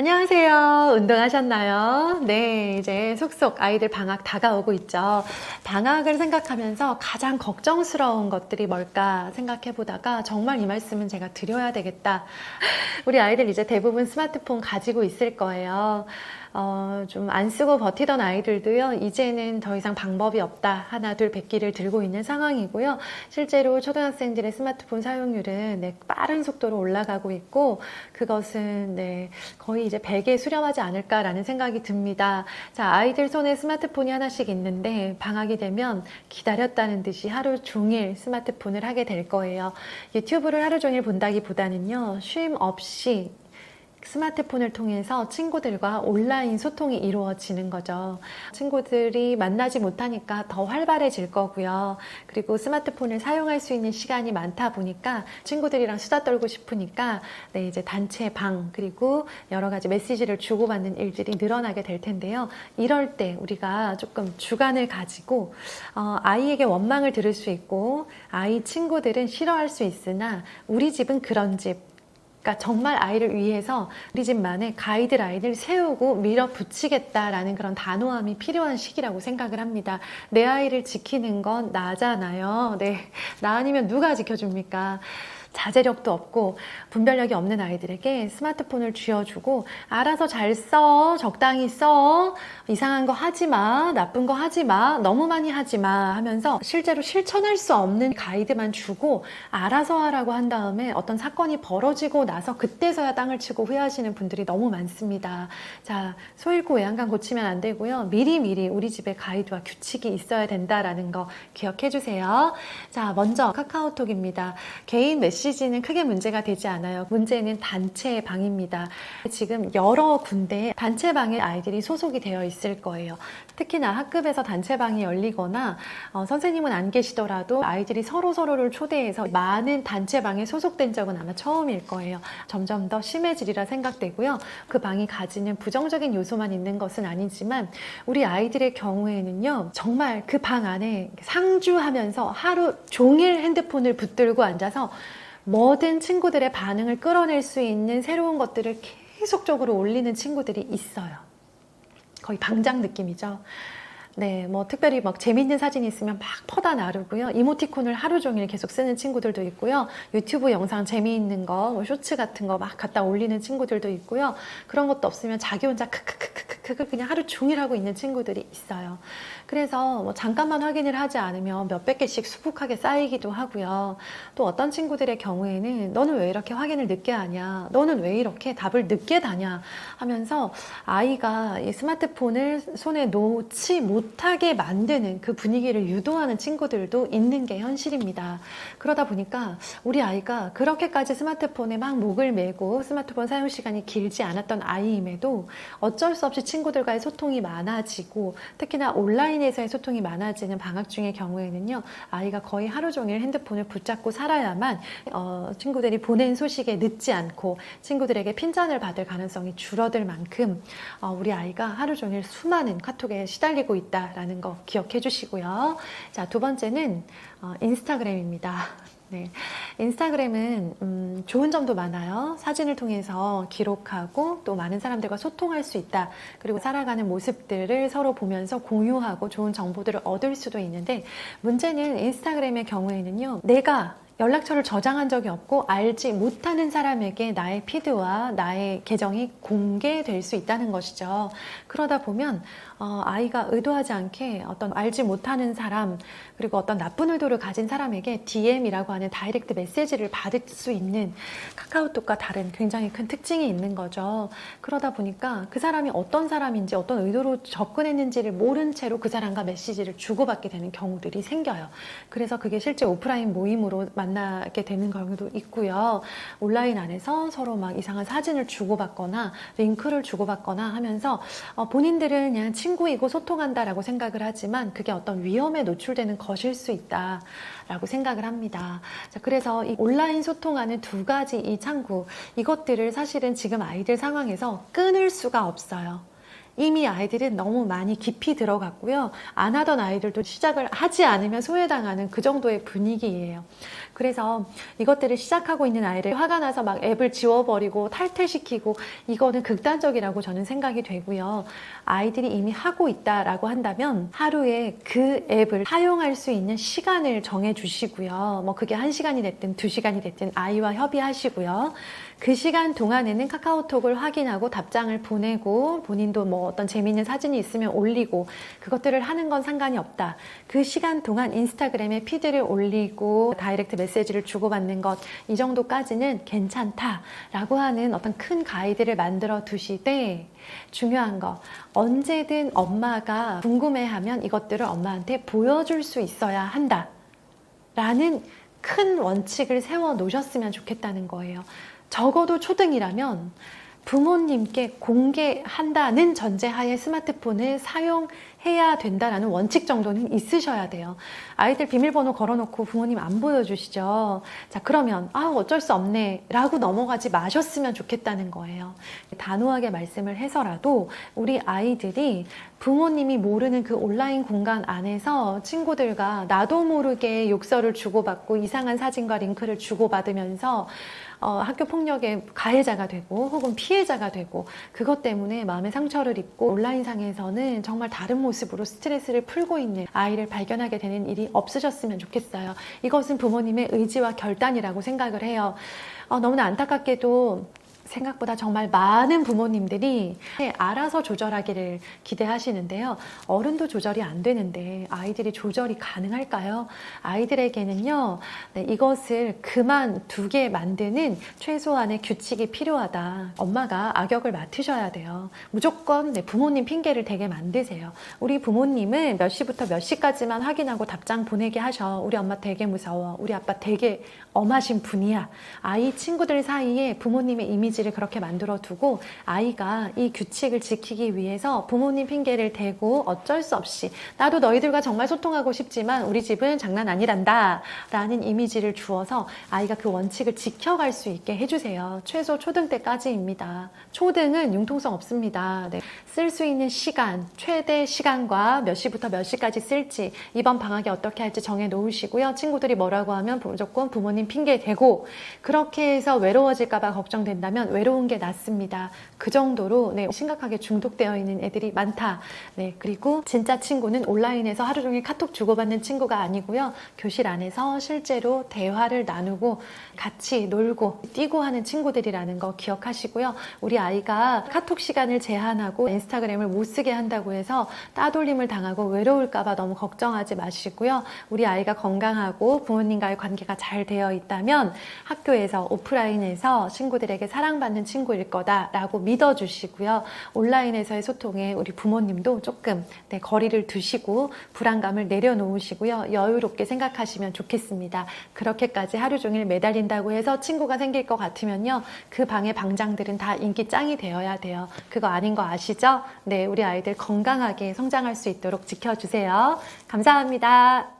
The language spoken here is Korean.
안녕하세요. 운동하셨나요? 네, 이제 속속 아이들 방학 다가오고 있죠. 방학을 생각하면서 가장 걱정스러운 것들이 뭘까 생각해 보다가 정말 이 말씀은 제가 드려야 되겠다. 우리 아이들 이제 대부분 스마트폰 가지고 있을 거예요. 좀 안 쓰고 버티던 아이들도요, 이제는 더 이상 방법이 없다. 하나, 둘, 백기를 들고 있는 상황이고요. 실제로 초등학생들의 스마트폰 사용률은 빠른 속도로 올라가고 있고, 그것은 거의 이제 100에 수렴하지 않을까라는 생각이 듭니다. 자, 아이들 손에 스마트폰이 하나씩 있는데, 방학이 되면 기다렸다는 듯이 하루 종일 스마트폰을 하게 될 거예요. 유튜브를 하루 종일 본다기보다는요, 쉼 없이 스마트폰을 통해서 친구들과 온라인 소통이 이루어지는 거죠. 친구들이 만나지 못하니까 더 활발해질 거고요. 그리고 스마트폰을 사용할 수 있는 시간이 많다 보니까 친구들이랑 수다 떨고 싶으니까 이제 단체 방 그리고 여러 가지 메시지를 주고받는 일들이 늘어나게 될 텐데요. 이럴 때 우리가 조금 주관을 가지고 아이에게 원망을 들을 수 있고 아이 친구들은 싫어할 수 있으나 우리 집은 그런 집, 그러니까 정말 아이를 위해서 우리 집만의 가이드 라인을 세우고 밀어붙이겠다라는 그런 단호함이 필요한 시기라고 생각을 합니다. 내 아이를 지키는 건 나잖아요. 네, 나 아니면 누가 지켜줍니까? 자제력도 없고 분별력이 없는 아이들에게 스마트폰을 쥐어주고 알아서 잘 써, 적당히 써, 이상한 거 하지 마, 나쁜 거 하지 마, 너무 많이 하지 마 하면서 실제로 실천할 수 없는 가이드만 주고 알아서 하라고 한 다음에 어떤 사건이 벌어지고 나서 그때서야 땅을 치고 후회하시는 분들이 너무 많습니다. 자, 소 잃고 외양간 고치면 안 되고요. 미리미리 우리 집에 가이드와 규칙이 있어야 된다라는 거 기억해 주세요. 자, 먼저 카카오톡입니다. 개인 메시지는 크게 문제가 되지 않아요. 문제는 단체 방입니다. 지금 여러 군데 단체 방에 아이들이 소속이 되어 있을 거예요. 특히나 학급에서 단체방이 열리거나 선생님은 안 계시더라도 아이들이 서로를 초대해서 많은 단체방에 소속된 적은 아마 처음일 거예요. 점점 더 심해지리라 생각되고요. 그 방이 가지는 부정적인 요소만 있는 것은 아니지만 우리 아이들의 경우에는요, 정말 그 방 안에 상주하면서 하루 종일 핸드폰을 붙들고 앉아서 뭐든 친구들의 반응을 끌어낼 수 있는 새로운 것들을 계속적으로 올리는 친구들이 있어요. 거의 방장 느낌이죠. 네, 뭐 특별히 막 재밌는 사진이 있으면 막 퍼다 나르고요. 이모티콘을 하루 종일 계속 쓰는 친구들도 있고요. 유튜브 영상 재미있는 거, 뭐 쇼츠 같은 거 막 갖다 올리는 친구들도 있고요. 그런 것도 없으면 자기 혼자 크크크크크크 그냥 하루 종일 하고 있는 친구들이 있어요. 그래서 뭐 잠깐만 확인을 하지 않으면 몇백 개씩 수북하게 쌓이기도 하고요. 또 어떤 친구들의 경우에는 너는 왜 이렇게 확인을 늦게 하냐? 너는 왜 이렇게 답을 늦게 다냐? 하면서 아이가 이 스마트폰을 손에 놓지 못하게 만드는 그 분위기를 유도하는 친구들도 있는 게 현실입니다. 그러다 보니까 우리 아이가 그렇게까지 스마트폰에 막 목을 메고 스마트폰 사용 시간이 길지 않았던 아이임에도 어쩔 수 없이 친구들과의 소통이 많아지고 특히나 온라인에서의 소통이 많아지는 방학 중의 경우에는요, 아이가 거의 하루 종일 핸드폰을 붙잡고 살아야만 친구들이 보낸 소식에 늦지 않고 친구들에게 핀잔을 받을 가능성이 줄어들 만큼 우리 아이가 하루 종일 수많은 카톡에 시달리고 있다라는 거 기억해 주시고요. 자, 두 번째는 인스타그램입니다. 네, 인스타그램은 좋은 점도 많아요. 사진을 통해서 기록하고 또 많은 사람들과 소통할 수 있다. 그리고 살아가는 모습들을 서로 보면서 공유하고 좋은 정보들을 얻을 수도 있는데, 문제는 인스타그램의 경우에는요, 내가 연락처를 저장한 적이 없고 알지 못하는 사람에게 나의 피드와 나의 계정이 공개될 수 있다는 것이죠. 그러다 보면 아이가 의도하지 않게 어떤 알지 못하는 사람 그리고 어떤 나쁜 의도를 가진 사람에게 DM이라고 하는 다이렉트 메시지를 받을 수 있는 카카오톡과 다른 굉장히 큰 특징이 있는 거죠. 그러다 보니까 그 사람이 어떤 사람인지 어떤 의도로 접근했는지를 모른 채로 그 사람과 메시지를 주고받게 되는 경우들이 생겨요. 그래서 그게 실제 오프라인 모임으로 만나게 되는 경우도 있고요. 온라인 안에서 서로 막 이상한 사진을 주고받거나 링크를 주고받거나 하면서 본인들은 그냥 친구이고 소통한다라고 생각을 하지만 그게 어떤 위험에 노출되는 것일 수 있다라고 생각을 합니다. 자, 그래서 이 온라인 소통하는 두 가지 이 창구, 이것들을 사실은 지금 아이들 상황에서 끊을 수가 없어요. 이미 아이들은 너무 많이 깊이 들어갔고요. 안 하던 아이들도 시작을 하지 않으면 소외당하는 그 정도의 분위기예요. 그래서 이것들을 시작하고 있는 아이를 화가 나서 막 앱을 지워버리고 탈퇴시키고 이거는 극단적이라고 저는 생각이 되고요. 아이들이 이미 하고 있다라고 한다면 하루에 그 앱을 사용할 수 있는 시간을 정해주시고요. 뭐 그게 1시간이 됐든 2시간이 됐든 아이와 협의하시고요. 그 시간 동안에는 카카오톡을 확인하고 답장을 보내고 본인도 뭐 어떤 재미있는 사진이 있으면 올리고 그것들을 하는 건 상관이 없다. 그 시간 동안 인스타그램에 피드를 올리고 다이렉트 메시지를 주고받는 것 이 정도까지는 괜찮다라고 하는 어떤 큰 가이드를 만들어 두시되 중요한 거 언제든 엄마가 궁금해하면 이것들을 엄마한테 보여줄 수 있어야 한다 라는 큰 원칙을 세워 놓으셨으면 좋겠다는 거예요. 적어도 초등이라면 부모님께 공개한다는 전제하에 스마트폰을 사용해야 된다라는 원칙 정도는 있으셔야 돼요. 아이들 비밀번호 걸어놓고 부모님 안 보여주시죠. 자, 그러면 어쩔 수 없네 라고 넘어가지 마셨으면 좋겠다는 거예요. 단호하게 말씀을 해서라도 우리 아이들이 부모님이 모르는 그 온라인 공간 안에서 친구들과 나도 모르게 욕설을 주고받고 이상한 사진과 링크를 주고받으면서 학교 폭력의 가해자가 되고 혹은 피해자가 되고 그것 때문에 마음의 상처를 입고 온라인상에서는 정말 다른 모습으로 스트레스를 풀고 있는 아이를 발견하게 되는 일이 없으셨으면 좋겠어요. 이것은 부모님의 의지와 결단이라고 생각을 해요. 너무나 안타깝게도 생각보다 정말 많은 부모님들이 알아서 조절하기를 기대하시는데요. 어른도 조절이 안 되는데 아이들이 조절이 가능할까요? 아이들에게는요, 이것을 그만두게 만드는 최소한의 규칙이 필요하다. 엄마가 악역을 맡으셔야 돼요. 무조건 부모님 핑계를 대게 만드세요. 우리 부모님은 몇 시부터 몇 시까지만 확인하고 답장 보내게 하셔. 우리 엄마 되게 무서워. 우리 아빠 되게 엄하신 분이야. 아이 친구들 사이에 부모님의 이미지를 그렇게 만들어 두고 아이가 이 규칙을 지키기 위해서 부모님 핑계를 대고 어쩔 수 없이 나도 너희들과 정말 소통하고 싶지만 우리 집은 장난 아니란다 라는 이미지를 주어서 아이가 그 원칙을 지켜갈 수 있게 해주세요. 최소 초등 때까지입니다. 초등은 융통성 없습니다. 쓸 수 있는 시간, 최대 시간과 몇 시부터 몇 시까지 쓸지 이번 방학에 어떻게 할지 정해 놓으시고요. 친구들이 뭐라고 하면 무조건 부모님 핑계 대고 그렇게 해서 외로워질까 봐 걱정된다면 외로운 게 낫습니다. 그 정도로 심각하게 중독되어 있는 애들이 많다. 그리고 진짜 친구는 온라인에서 하루 종일 카톡 주고받는 친구가 아니고요. 교실 안에서 실제로 대화를 나누고 같이 놀고 뛰고 하는 친구들이라는 거 기억하시고요. 우리 아이가 카톡 시간을 제한하고 인스타그램을 못 쓰게 한다고 해서 따돌림을 당하고 외로울까 봐 너무 걱정하지 마시고요. 우리 아이가 건강하고 부모님과의 관계가 잘 되어 있다면 학교에서 오프라인에서 친구들에게 사랑받는 친구일 거다라고 믿어주시고요. 온라인에서의 소통에 우리 부모님도 조금 거리를 두시고 불안감을 내려놓으시고요. 여유롭게 생각하시면 좋겠습니다. 그렇게까지 하루 종일 매달린다고 해서 친구가 생길 것 같으면요. 그 방의 방장들은 다 인기 짱이 되어야 돼요. 그거 아닌 거 아시죠? 우리 아이들 건강하게 성장할 수 있도록 지켜주세요. 감사합니다.